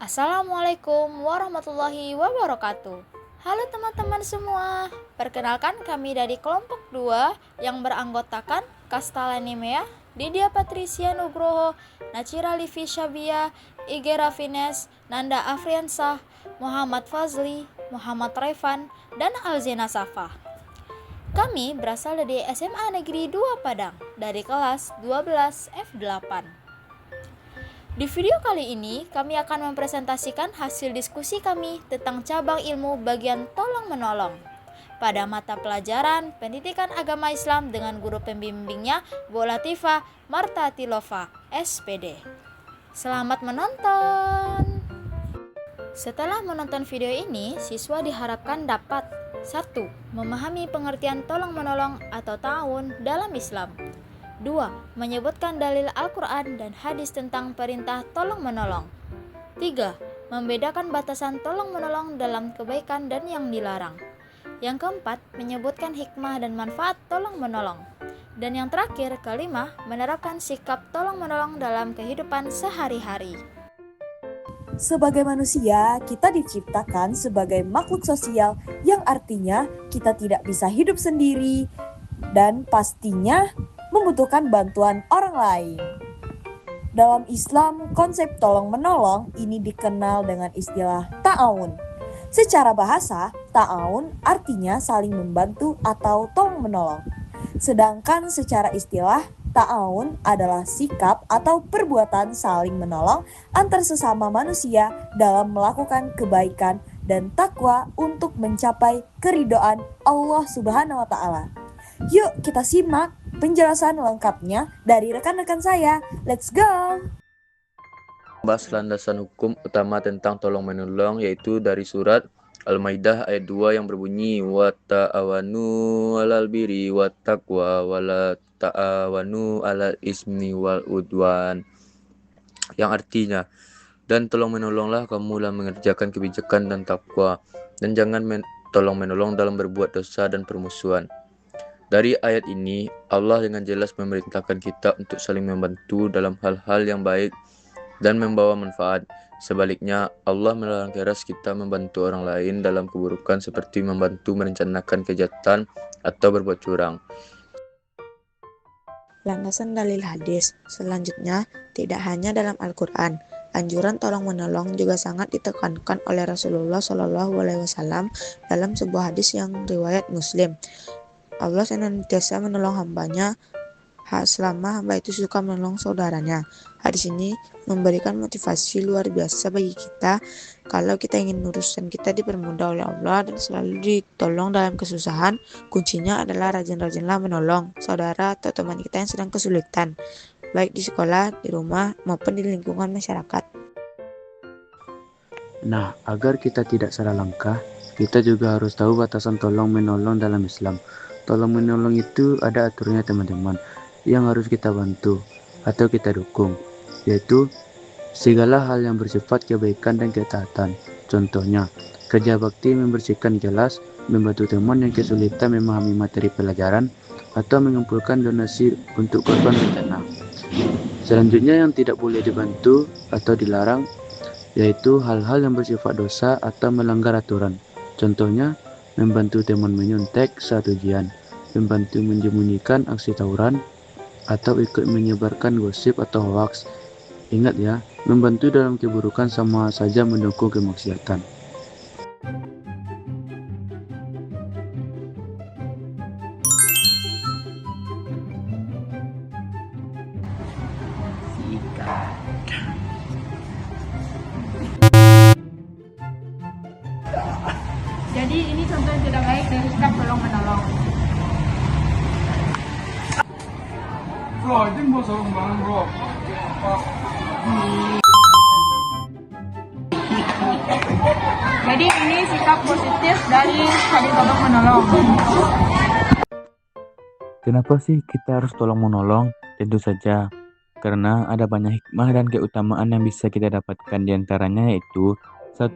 Assalamualaikum warahmatullahi wabarakatuh. Halo teman-teman semua, perkenalkan kami dari kelompok 2 yang beranggotakan Kastala Nimea, Didia Patricia Nugroho, Nachira Livi Syabia, Ige Rafines, Nanda Afriansah, Muhammad Fazli, Muhammad Revan, dan Alzena Safa. Kami berasal dari SMA Negeri 2 Padang, dari kelas 12 F8. Di video kali ini, kami akan mempresentasikan hasil diskusi kami tentang cabang ilmu bagian tolong-menolong pada mata pelajaran Pendidikan Agama Islam dengan guru pembimbingnya Bu Latifah Martatilova, SPD. Selamat menonton! Setelah menonton video ini, siswa diharapkan dapat 1. Memahami pengertian tolong-menolong atau ta'awun dalam Islam. 2. Menyebutkan dalil Al-Quran dan hadis tentang perintah tolong-menolong. 3. Membedakan batasan tolong-menolong dalam kebaikan dan yang dilarang. Yang keempat, menyebutkan hikmah dan manfaat tolong-menolong. Dan yang terakhir, kelima, menerapkan sikap tolong-menolong dalam kehidupan sehari-hari. Sebagai manusia, kita diciptakan sebagai makhluk sosial yang artinya kita tidak bisa hidup sendiri dan pastinya membutuhkan bantuan orang lain. Dalam Islam, konsep tolong-menolong ini dikenal dengan istilah ta'awun. Secara bahasa, ta'awun artinya saling membantu atau tolong-menolong. Sedangkan secara istilah, ta'awun adalah sikap atau perbuatan saling menolong antar sesama manusia dalam melakukan kebaikan dan takwa untuk mencapai keridhaan Allah Subhanahu wa Ta'ala. Yuk kita simak penjelasan lengkapnya dari rekan-rekan saya. Let's go! Bahas landasan hukum utama tentang tolong-menolong yaitu dari surat Al-Maidah ayat 2 yang berbunyi wa ta'awanu 'alal birri wat taqwa wa la ta'awanu 'alal ismi wal udwan, yang artinya, dan tolong-menolonglah kamu dalam mengerjakan kebijakan dan takwa, dan jangan tolong-menolong dalam berbuat dosa dan permusuhan. Dari ayat ini, Allah dengan jelas memerintahkan kita untuk saling membantu dalam hal-hal yang baik dan membawa manfaat. Sebaliknya, Allah melarang keras kita membantu orang lain dalam keburukan seperti membantu merencanakan kejahatan atau berbuat curang. Landasan dalil hadis. Selanjutnya, tidak hanya dalam Al-Quran, anjuran tolong-menolong juga sangat ditekankan oleh Rasulullah SAW dalam sebuah hadis yang riwayat Muslim. Allah senantiasa menolong hambanya selama hamba itu suka menolong saudaranya. Hadis ini memberikan motivasi luar biasa bagi kita kalau kita ingin urusan kita dipermudah oleh Allah dan selalu ditolong dalam kesusahan. Kuncinya adalah rajin-rajinlah menolong saudara atau teman kita yang sedang kesulitan, baik di sekolah, di rumah, maupun di lingkungan masyarakat. Nah, agar kita tidak salah langkah, kita juga harus tahu batasan tolong-menolong dalam Islam. Tolong-menolong itu ada aturannya teman-teman, yang harus kita bantu atau kita dukung, yaitu segala hal yang bersifat kebaikan dan ketaatan. Contohnya, kerja bakti membersihkan kelas, membantu teman yang kesulitan memahami materi pelajaran, atau mengumpulkan donasi untuk korban bencana. Selanjutnya yang tidak boleh dibantu atau dilarang, yaitu hal-hal yang bersifat dosa atau melanggar aturan. Contohnya, membantu teman menyontek saat ujian, membantu menyembunyikan aksi tawuran, atau ikut menyebarkan gosip atau hoaks. Ingat ya, membantu dalam keburukan sama saja mendukung kemaksiatan. Jadi ini contoh yang tidak baik dari sikap tolong-menolong. Bro, ini mau sarung banget bro. Jadi ini sikap positif dari saling tolong-menolong. Kenapa sih kita harus tolong-menolong? Tentu saja, karena ada banyak hikmah dan keutamaan yang bisa kita dapatkan, diantaranya yaitu 1.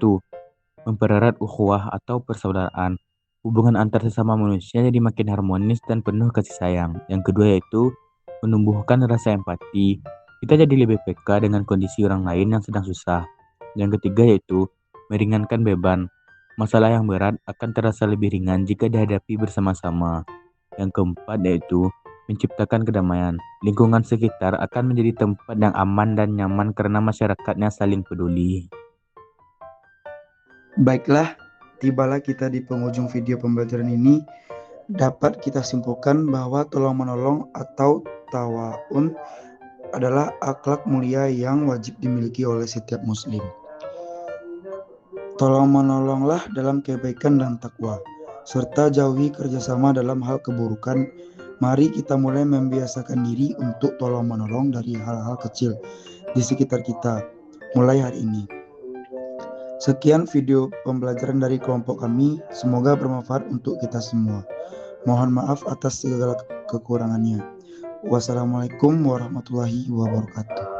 Mempererat ukhuwah atau persaudaraan. Hubungan antar sesama manusia jadi makin harmonis dan penuh kasih sayang. Yang kedua yaitu menumbuhkan rasa empati. Kita jadi lebih peka dengan kondisi orang lain yang sedang susah. Yang ketiga yaitu meringankan beban. Masalah yang berat akan terasa lebih ringan jika dihadapi bersama-sama. Yang keempat yaitu menciptakan kedamaian. Lingkungan sekitar akan menjadi tempat yang aman dan nyaman karena masyarakatnya saling peduli. Baiklah, tibalah kita di penghujung video pembelajaran ini. Dapat kita simpulkan bahwa tolong-menolong atau tawaun adalah akhlak mulia yang wajib dimiliki oleh setiap muslim. Tolong-menolonglah dalam kebaikan dan takwa, serta jauhi kerjasama dalam hal keburukan. Mari kita mulai membiasakan diri untuk tolong-menolong dari hal-hal kecil di sekitar kita, mulai hari ini. Sekian video pembelajaran dari kelompok kami, semoga bermanfaat untuk kita semua. Mohon maaf atas segala kekurangannya. Wassalamualaikum warahmatullahi wabarakatuh.